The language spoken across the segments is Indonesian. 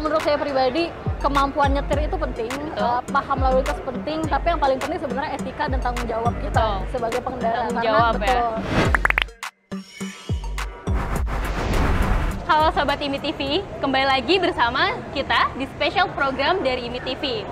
menurut saya pribadi kemampuan nyetir itu penting, paham lalu lintas penting, tapi yang paling penting sebenarnya etika dan tanggung jawab kita sebagai pengendara. Tanggung jawab ya. Halo Sobat IMI TV, kembali lagi bersama kita di special program dari IMI TV.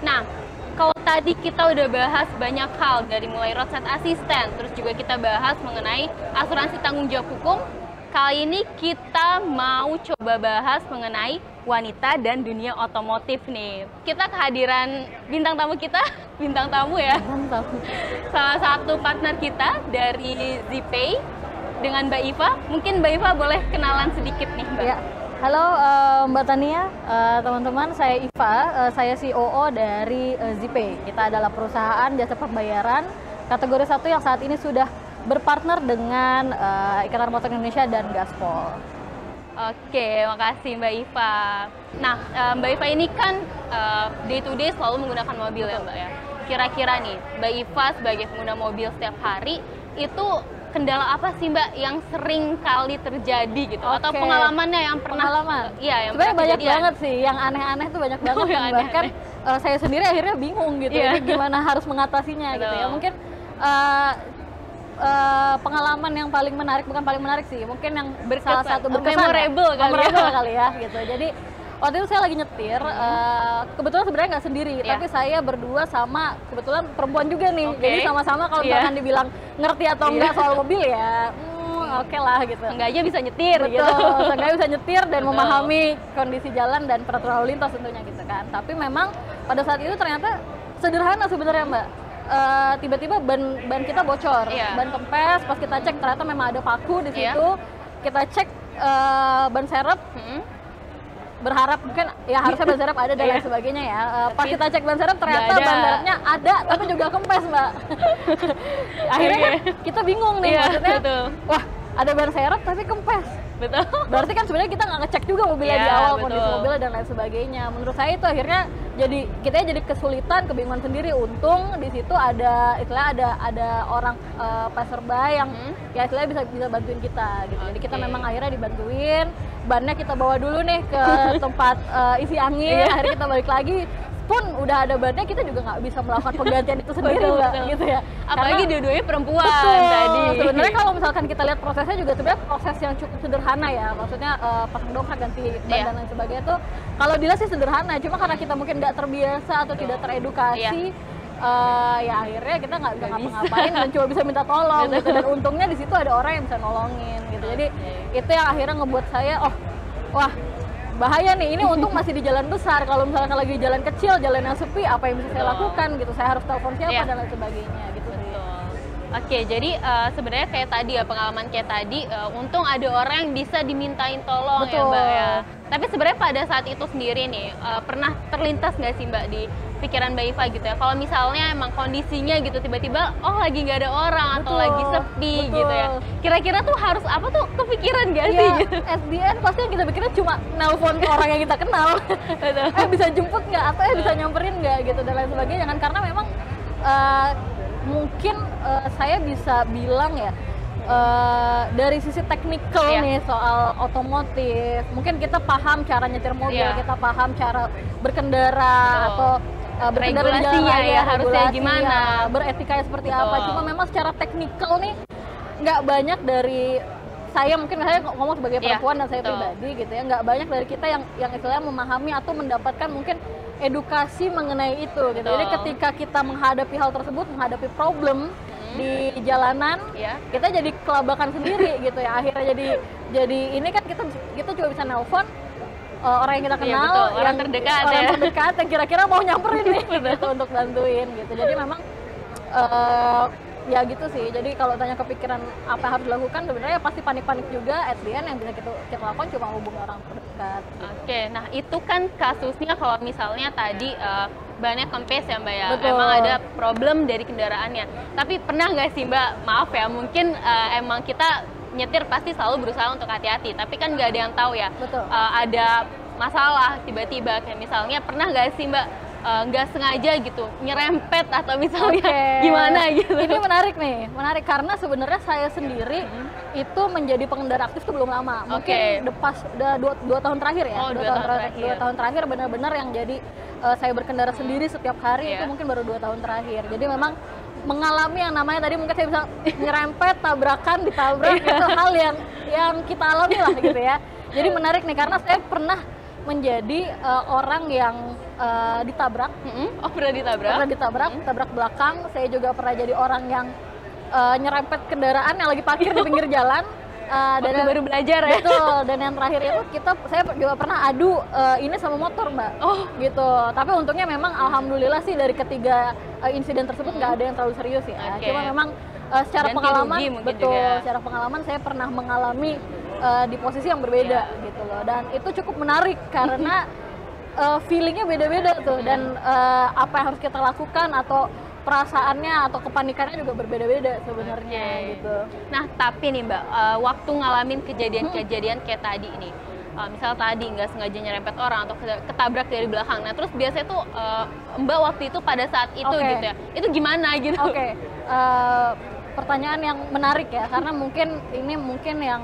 Nah, kalau tadi kita udah bahas banyak hal dari mulai roadside assistant, terus juga kita bahas mengenai asuransi tanggung jawab hukum. Kali ini kita mau coba bahas mengenai wanita dan dunia otomotif nih. Kita kehadiran bintang tamu kita, bintang tamu ya. Salah satu partner kita dari Zipay dengan Mbak Iva. Mungkin Mbak Iva boleh kenalan sedikit nih, Mbak. Ya. Halo Mbak Tania, teman-teman, saya Iva, saya COO dari Zipay. Kita adalah perusahaan jasa pembayaran kategori 1 yang saat ini sudah berpartner dengan Ikatan Motor Indonesia dan Gaspol. Oke, makasih Mbak Iva. Nah, Mbak Iva ini kan day to day selalu menggunakan mobil ya Mbak ya. Kira-kira nih, Mbak Iva sebagai pengguna mobil setiap hari, itu kendala apa sih Mbak yang sering kali terjadi gitu? Atau pengalamannya yang pernah? Iya, yang sebenarnya banyak banget sih, yang aneh-aneh tuh banyak banget. Bahkan saya sendiri akhirnya bingung gitu, ini gimana harus mengatasinya gitu ya. Mungkin pengalaman yang paling menarik, bukan paling menarik sih, mungkin yang salah satu berkesan, memorable kali ya gitu. Jadi waktu itu saya lagi nyetir, kebetulan sebenarnya nggak sendiri, tapi saya berdua sama kebetulan perempuan juga nih. Jadi sama-sama kalau misalkan dibilang ngerti atau enggak soal mobil ya, oke lah gitu. Enggak aja bisa nyetir. Betul, gitu. Enggak bisa nyetir dan memahami kondisi jalan dan peraturan lalu lintas tentunya gitu kan. Tapi memang pada saat itu ternyata sederhana sebenarnya Mbak. Tiba-tiba ban kita bocor, ban kempes. Pas kita cek ternyata memang ada paku di situ. Kita cek ban serep, berharap mungkin ya harusnya ban serep ada dan lain sebagainya ya. Pas kita cek ban serep ternyata ban serepnya ada, tapi juga kempes Mbak. Akhirnya kan kita bingung nih, maksudnya, wah ada ban serep tapi kempes. Betul. Berarti kan sebenarnya kita nggak ngecek juga mobilnya di awal, kondisi mobilnya dan lain sebagainya. Menurut saya itu akhirnya kita jadi kesulitan, kebingungan sendiri. Untung di situ ada orang passerby yang ya istilahnya bisa bantuin kita gitu. Jadi kita memang akhirnya dibantuin, bannya kita bawa dulu nih ke tempat isi angin. Akhirnya kita balik lagi, pun udah ada bannya, kita juga nggak bisa melakukan penggantian itu sendiri Mbak, gitu ya. Apalagi dua-duanya perempuan tadi. Sebenarnya kalau misalkan kita lihat prosesnya juga sebenarnya proses yang cukup sederhana ya. Maksudnya pasang dongkrak, ganti ban dan lain sebagainya itu kalau dilihat sih sederhana. Cuma karena kita mungkin nggak terbiasa atau tidak teredukasi, ya akhirnya kita nggak bisa ngapa-ngapain dan cuma bisa minta tolong gitu. Dan untungnya di situ ada orang yang bisa nolongin gitu. Jadi itu yang akhirnya ngebuat saya, wah bahaya nih, ini untung masih di jalan besar. Kalau misalkan lagi di jalan kecil, jalan yang sepi, apa yang bisa saya lakukan gitu? Saya harus telepon siapa dan lain sebagainya gitu sih. Oke, jadi sebenarnya kayak tadi ya, pengalaman kayak tadi, untung ada orang yang bisa dimintain tolong ya Mbak ya. Tapi sebenarnya pada saat itu sendiri nih, pernah terlintas nggak sih Mbak di pikiran Mbak Iva gitu ya, kalau misalnya emang kondisinya gitu tiba-tiba lagi nggak ada orang atau lagi sepi gitu ya, kira-kira tuh harus apa tuh, kepikiran nggak sih gitu? At the end pasti yang kita pikirin cuma nelpon ke orang yang kita kenal, bisa jemput nggak atau bisa nyamperin nggak gitu dan lain sebagainya kan. Karena memang mungkin saya bisa bilang ya, dari sisi teknikal nih soal otomotif, mungkin kita paham cara nyetir mobil, kita paham cara berkendara atau berkendara di jalan raya, harusnya gimana, beretikanya seperti apa. Cuma memang secara teknikal nih nggak banyak dari saya, mungkin saya ngomong sebagai perempuan dan saya pribadi gitu ya, nggak banyak dari kita yang istilahnya memahami atau mendapatkan mungkin edukasi mengenai itu gitu. Jadi ketika kita menghadapi hal tersebut, menghadapi problem di jalanan, kita jadi kelabakan sendiri gitu ya. Akhirnya jadi ini kan kita cuma bisa nelpon orang yang kita kenal, orang terdekat yang kira-kira mau nyamperin nih gitu, untuk bantuin gitu. Jadi memang ya gitu sih. Jadi kalau tanya kepikiran apa yang harus dilakukan, sebenarnya pasti panik-panik juga. At the end yang bisa kita lakukan cuma hubungi orang terdekat gitu. Oke, nah itu kan kasusnya kalau misalnya tadi bannya kempes ya Mbak ya. Betul. Emang ada problem dari kendaraannya. Tapi pernah nggak sih Mbak, maaf ya, mungkin emang kita nyetir pasti selalu berusaha untuk hati-hati, tapi kan nggak ada yang tahu ya. Betul. Ada masalah tiba-tiba, kayak misalnya pernah nggak sih Mbak nggak sengaja gitu nyerempet atau misalnya gimana gitu. Ini menarik nih, menarik karena sebenarnya saya sendiri itu menjadi pengendara aktif itu belum lama. Mungkin udah 2 tahun terakhir ya. 2 tahun terakhir benar-benar yang jadi saya berkendara sendiri setiap hari itu mungkin baru 2 tahun terakhir. Jadi memang mengalami yang namanya tadi mungkin saya bisa nyerempet, tabrakan, ditabrak itu hal yang kita alami lah gitu ya. Jadi menarik nih karena saya pernah menjadi orang yang ditabrak. Oh, pernah ditabrak? Pernah ditabrak, tabrak belakang. Saya juga pernah jadi orang yang nyerempet kendaraan yang lagi parkir di pinggir jalan. Dan baru belajar ya? Betul, dan yang terakhir itu saya juga pernah adu ini sama motor, Mbak. Oh gitu, tapi untungnya memang alhamdulillah sih dari ketiga insiden tersebut nggak ada yang terlalu serius ya. Cuma memang secara pengalaman, betul, secara pengalaman saya pernah mengalami di posisi yang berbeda gitu loh, dan itu cukup menarik karena feelingnya beda-beda tuh, dan apa yang harus kita lakukan atau perasaannya atau kepanikannya juga berbeda-beda sebenarnya gitu. Nah tapi nih Mbak, waktu ngalamin kejadian-kejadian kayak tadi ini, misal tadi nggak sengaja nyerempet orang atau ketabrak dari belakang, nah terus biasanya tuh Mbak waktu itu pada saat itu gitu ya, itu gimana gitu? Pertanyaan yang menarik ya, karena mungkin yang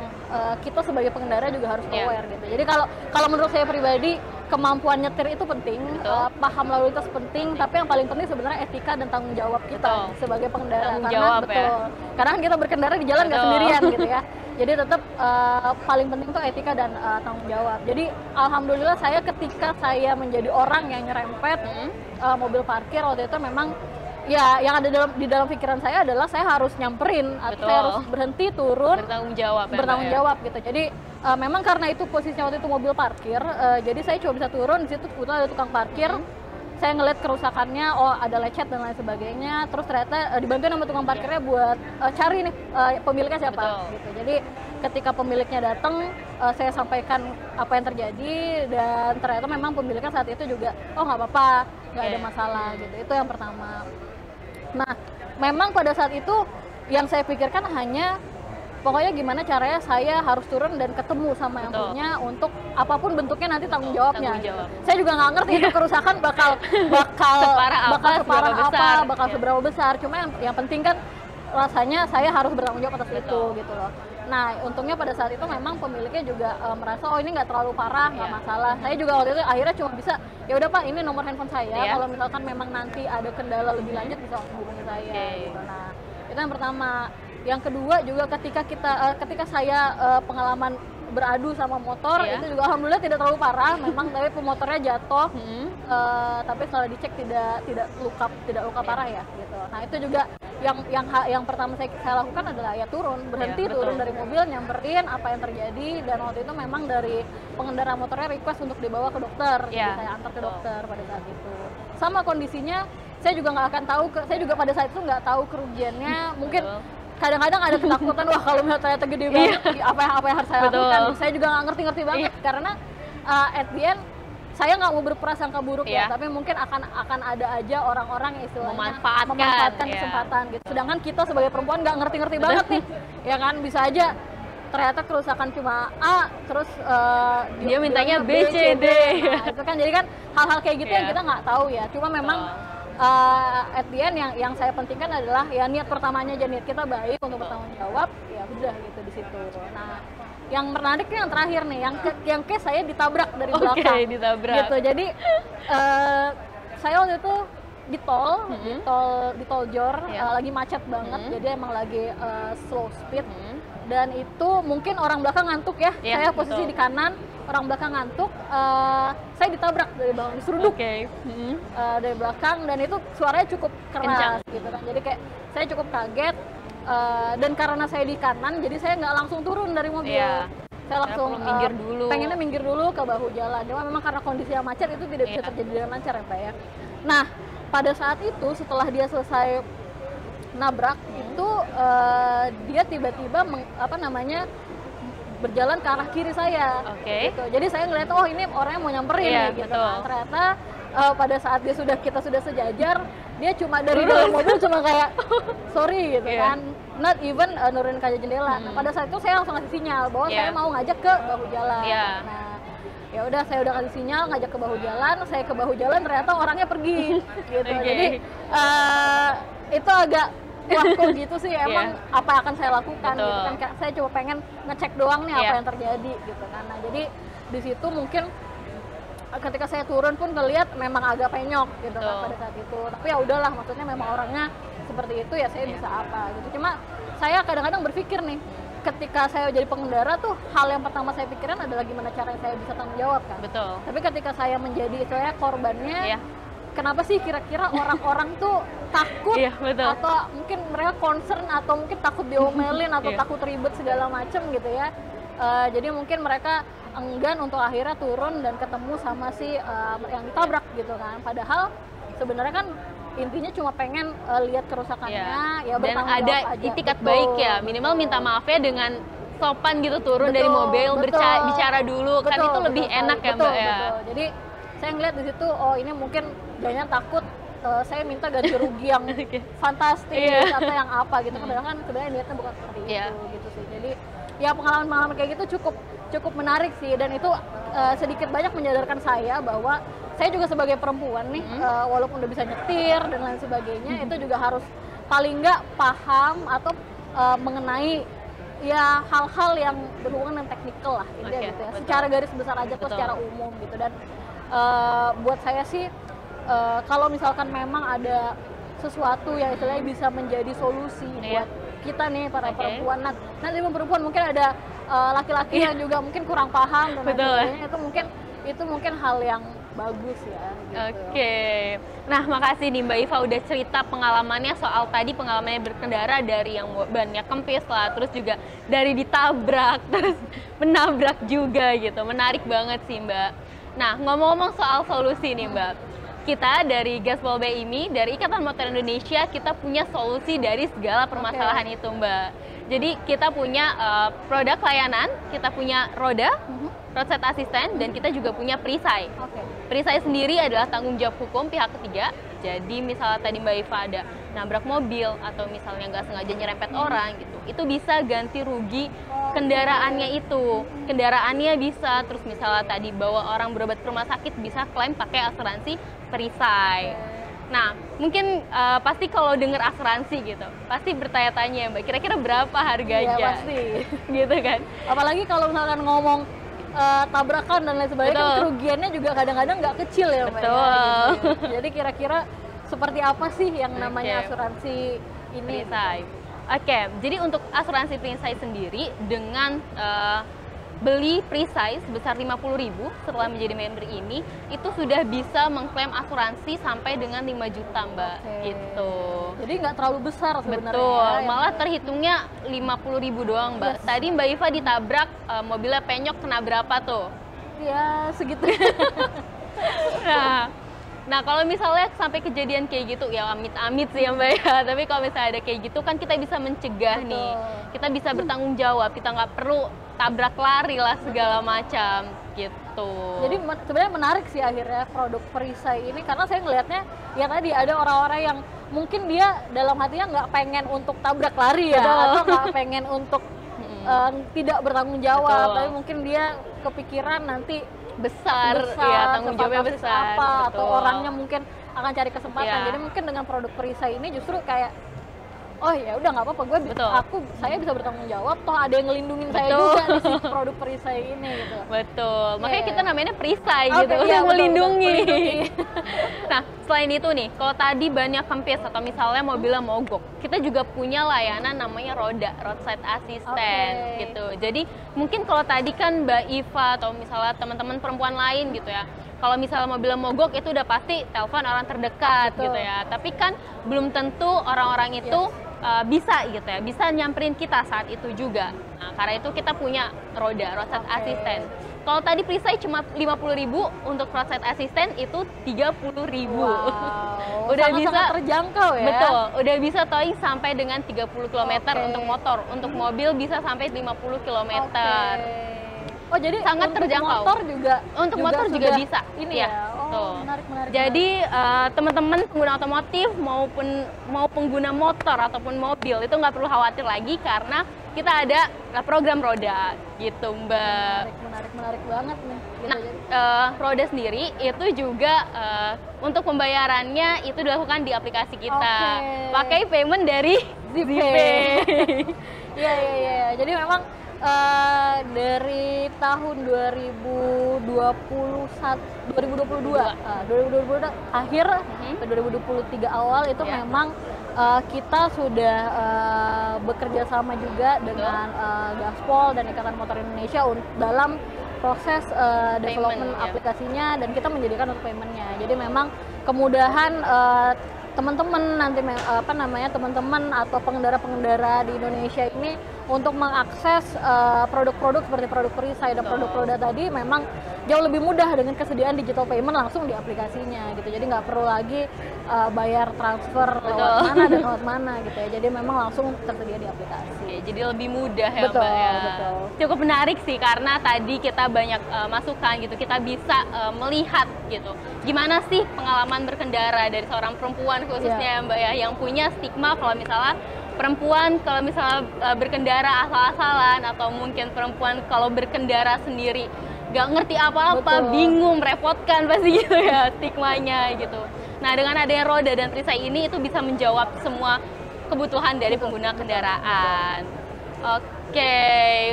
kita sebagai pengendara juga harus aware gitu. Jadi kalau menurut saya pribadi, kemampuan nyetir itu penting, paham lalu lintas penting, tapi yang paling penting sebenarnya etika dan tanggung jawab kita sebagai pengendara. Karena kan kita berkendara di jalan nggak sendirian gitu ya. Jadi tetap paling penting tuh etika dan tanggung jawab. Jadi alhamdulillah ketika saya menjadi orang yang nyerempet mobil parkir waktu itu memang ya yang ada di dalam pikiran saya adalah saya harus nyamperin, atau saya harus berhenti, turun, bertanggung jawab gitu. Jadi memang karena itu posisinya waktu itu mobil parkir, jadi saya cuma bisa turun di situ, kebetulan ada tukang parkir. Saya ngeliat kerusakannya, ada lecet dan lain sebagainya. Terus ternyata dibantuin sama tukang parkirnya buat cari nih pemiliknya siapa. Gitu. Jadi ketika pemiliknya datang, saya sampaikan apa yang terjadi, dan ternyata memang pemiliknya saat itu juga, nggak apa-apa, nggak ada masalah gitu. Itu yang pertama. Nah, memang pada saat itu yang saya pikirkan hanya pokoknya gimana caranya saya harus turun dan ketemu sama yang punya untuk apapun bentuknya nanti tanggung jawabnya. Saya juga nggak ngerti itu kerusakan bakal separah apa, bakal seberapa besar. Cuma yang penting kan rasanya saya harus bertanggung jawab atas itu gitu loh. Nah, untungnya pada saat itu memang pemiliknya juga merasa ini nggak terlalu parah, nggak masalah. Saya juga waktu itu akhirnya cuma bisa, ya udah Pak, ini nomor handphone saya. Kalau misalkan memang nanti ada kendala lebih lanjut bisa hubungi saya. Gitu. Nah, itu yang pertama. Yang kedua juga ketika saya pengalaman beradu sama motor itu juga alhamdulillah tidak terlalu parah, memang tapi pemotornya jatuh, tapi setelah dicek tidak luka parah ya gitu. Nah itu juga yang pertama saya lakukan adalah ya berhenti turun dari mobil, nyamperin apa yang terjadi, dan waktu itu memang dari pengendara motornya request untuk dibawa ke dokter, saya antar ke dokter pada saat itu. Sama kondisinya saya juga nggak akan tahu, saya juga pada saat itu nggak tahu kerugiannya, mungkin kadang-kadang ada ketakutan, wah kalau misalnya ternyata gede banget, apa yang harus saya lakukan? Saya juga nggak ngerti banget karena at the end saya nggak mau berprasangka buruk ya, tapi mungkin akan ada aja orang-orang yang istilahnya memanfaatkan kesempatan gitu. Sedangkan kita sebagai perempuan nggak ngerti banget nih, ya kan, bisa aja ternyata kerusakan cuma A, terus dia mintanya B, C, D. Nah, itu kan jadi kan hal-hal kayak gitu yang kita nggak tahu ya. Cuma memang at the end yang saya pentingkan adalah ya niat pertamanya aja, niat kita baik untuk bertanggung jawab, ya udah gitu di situ. Nah, yang menarik nih yang terakhir nih, yang case saya ditabrak dari belakang. Gitu. Jadi saya waktu itu di tol Jor, lagi macet banget, jadi emang lagi slow speed. Dan itu mungkin orang belakang ngantuk ya, saya posisi di kanan, orang belakang ngantuk, saya ditabrak dari belakang, diseruduk dari belakang, dan itu suaranya cukup keras gitu kan. Jadi kayak saya cukup kaget, dan karena saya di kanan, jadi saya nggak langsung turun dari mobil. Saya langsung pengennya minggir dulu ke bahu jalan. Cuma memang karena kondisi yang macet itu tidak bisa terjadi dengan lancar ya Pak ya. Nah, pada saat itu setelah dia selesai nabrak itu dia tiba-tiba berjalan ke arah kiri saya. Gitu. Jadi saya ngeliat, ini orangnya mau nyamperin gitu. Nah, ternyata pada saat kita sudah sejajar, dia cuma dari dalam mobil cuma kayak sorry gitu kan, not even nurunin kaca jendela. Nah, pada saat itu saya langsung ngasih sinyal bahwa saya mau ngajak ke bahu jalan. Nah, ya udah saya udah kasih sinyal, ngajak ke bahu jalan, saya ke bahu jalan ternyata orangnya pergi gitu. Jadi itu agak wah kok gitu sih, emang apa yang akan saya lakukan gitu kan, saya coba pengen ngecek doang nih apa yang terjadi gitu kan. Nah jadi di situ mungkin ketika saya turun pun ngeliat memang agak penyok gitu kan pada saat itu, tapi ya udahlah, maksudnya memang orangnya seperti itu ya, saya bisa apa gitu. Cuma saya kadang-kadang berpikir nih, ketika saya jadi pengendara tuh hal yang pertama saya pikirin adalah gimana caranya saya bisa tanggung jawab kan. Betul. Tapi ketika saya menjadi saya korbannya, kenapa sih kira-kira orang-orang tuh takut atau mungkin mereka concern atau mungkin takut diomelin atau takut ribet segala macem gitu ya. Jadi mungkin mereka enggan untuk akhirnya turun dan ketemu sama si yang ditabrak gitu kan. Padahal sebenarnya kan intinya cuma pengen lihat kerusakannya, ya dan ada itikat baik ya, minimal minta maafnya dengan sopan gitu, turun dari mobil, bicara dulu, kan itu lebih enak ya Mbak ya. Jadi saya ngeliat di situ, oh ini mungkin jangan takut saya minta ganti rugi yang fantastis atau yang apa gitu, padahal kan sebenarnya niatnya bukan seperti itu gitu sih. Jadi ya pengalaman-pengalaman kayak gitu cukup menarik sih, dan itu sedikit banyak menyadarkan saya bahwa saya juga sebagai perempuan nih, walaupun udah bisa nyetir dan lain sebagainya, itu juga harus paling nggak paham atau mengenai ya hal-hal yang berhubungan dengan teknikal lah gitu ya. Secara garis besar aja tuh secara umum gitu. Dan buat saya sih kalau misalkan memang ada sesuatu yang istilahnya bisa menjadi solusi buat kita nih para perempuan, nanti perempuan mungkin ada laki-laki yang juga mungkin kurang paham dan sebagainya, itu mungkin hal yang bagus ya gitu. Nah makasih nih Mbak Iva udah cerita pengalamannya soal tadi pengalamannya berkendara dari yang bannya kempis lah, terus juga dari ditabrak, terus menabrak juga gitu. Menarik banget sih Mbak. Nah ngomong-ngomong soal solusi nih Mbak, kita dari Gaspol BIMI, dari Ikatan Motor Indonesia, kita punya solusi dari segala permasalahan itu Mbak. Jadi kita punya produk layanan, kita punya roda, roadside assistant, dan kita juga punya perisai. Perisai sendiri adalah tanggung jawab hukum pihak ketiga. Jadi misalnya tadi Mbak Iva ada nabrak mobil atau misalnya nggak sengaja nyerempet orang gitu, itu bisa ganti rugi kendaraannya itu. Kendaraannya bisa, terus misalnya tadi bawa orang berobat ke rumah sakit bisa klaim pakai asuransi perisai. Nah, mungkin pasti kalau dengar asuransi gitu, pasti bertanya-tanya Mbak, kira-kira berapa harganya? Iya pasti. Gitu kan. Apalagi kalau misalkan ngomong tabrakan dan lain sebagainya, kan kerugiannya juga kadang-kadang nggak kecil ya Mbak. Gitu. Jadi kira-kira seperti apa sih yang namanya asuransi ini? Perisai. Jadi untuk asuransi perisai sendiri dengan beli perisai sebesar 50.000 setelah menjadi member ini, itu sudah bisa mengklaim asuransi sampai dengan 5 juta Mbak, gitu. Jadi nggak terlalu besar sebenarnya. Betul, malah terhitungnya 50.000 doang Mbak. Tadi Mbak Iva ditabrak, mobilnya penyok, kena berapa tuh? Ya segitu. Nah kalau misalnya sampai kejadian kayak gitu, ya amit-amit sih ya Mbak ya, tapi kalau misalnya ada kayak gitu kan kita bisa mencegah nih, kita bisa bertanggung jawab, kita nggak perlu tabrak lari lah segala macam gitu. Jadi sebenarnya menarik sih akhirnya produk perisai ini, karena saya ngelihatnya ya tadi ada orang-orang yang mungkin dia dalam hatinya nggak pengen untuk tabrak lari ya, atau nggak pengen untuk tidak bertanggung jawab, tapi mungkin dia kepikiran nanti besar ya, tanggung jawabnya besar apa, atau orangnya mungkin akan cari kesempatan. Jadi mungkin dengan produk perisai ini justru kayak, oh ya udah nggak apa-apa, saya bisa bertanggung jawab, toh ada yang ngelindungin saya juga di si produk perisai ini gitu. Makanya kita namanya perisai gitu, yang melindungi. Nah selain itu nih, kalau tadi banyak kempis atau misalnya mobilnya mogok, kita juga punya layanan namanya roda, roadside assistant gitu. Jadi mungkin kalau tadi kan Mbak Iva atau misalnya teman-teman perempuan lain gitu ya, kalau misalnya mobilnya mogok itu udah pasti telepon orang terdekat gitu ya. Tapi kan belum tentu orang-orang itu bisa gitu ya, bisa nyamperin kita saat itu juga. Nah, karena itu kita punya roda, roadside assistant. Kalau tadi perisai cuma 50.000, untuk roadside assistant itu 30.000. Wow, udah bisa terjangkau ya. Betul, udah bisa towing sampai dengan 30 km untuk motor. Untuk mobil bisa sampai 50 km. Oh jadi sangat terjangkau. Motor juga untuk motor juga bisa. Ini ya. Betul. Menarik. Jadi teman-teman pengguna otomotif maupun pengguna motor ataupun mobil itu nggak perlu khawatir lagi karena kita ada program roda gitu, Mbak. Menarik banget nih. Gitu, nah, roda sendiri itu juga untuk pembayarannya itu dilakukan di aplikasi kita. Pakai payment dari Zipay. Iya. Jadi memang dari tahun 2022 akhir ke 2023 awal itu memang kita sudah bekerja sama juga dengan Gaspol dan Ikatan Motor Indonesia dalam proses development aplikasinya, dan kita menjadikan untuk paymentnya. Jadi memang kemudahan teman-teman nanti teman-teman atau pengendara-pengendara di Indonesia ini untuk mengakses produk-produk seperti produk perisai dan produk roda tadi memang jauh lebih mudah dengan kesediaan digital payment langsung di aplikasinya gitu. Jadi nggak perlu lagi bayar transfer lewat mana dan lewat mana gitu ya. Jadi memang langsung tersedia di aplikasi. Oke, jadi lebih mudah ya, Mbak ya. Betul. Cukup menarik sih karena tadi kita banyak masukan gitu. Kita bisa melihat gitu. Gimana sih pengalaman berkendara dari seorang perempuan khususnya Mbak ya, yang punya stigma kalau misalnya perempuan kalau misalnya berkendara asal-asalan, atau mungkin perempuan kalau berkendara sendiri nggak ngerti apa-apa, bingung, merepotkan pasti gitu ya stigmanya gitu. Nah, dengan adanya roda dan perisai ini itu bisa menjawab semua kebutuhan dari pengguna kendaraan. Oke,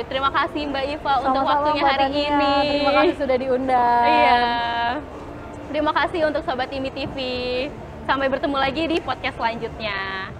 terima kasih Mbak Iva untuk waktunya hari ini. Terima kasih sudah diundang. Iya. Terima kasih untuk Sobat IMI TV. Sampai bertemu lagi di podcast selanjutnya.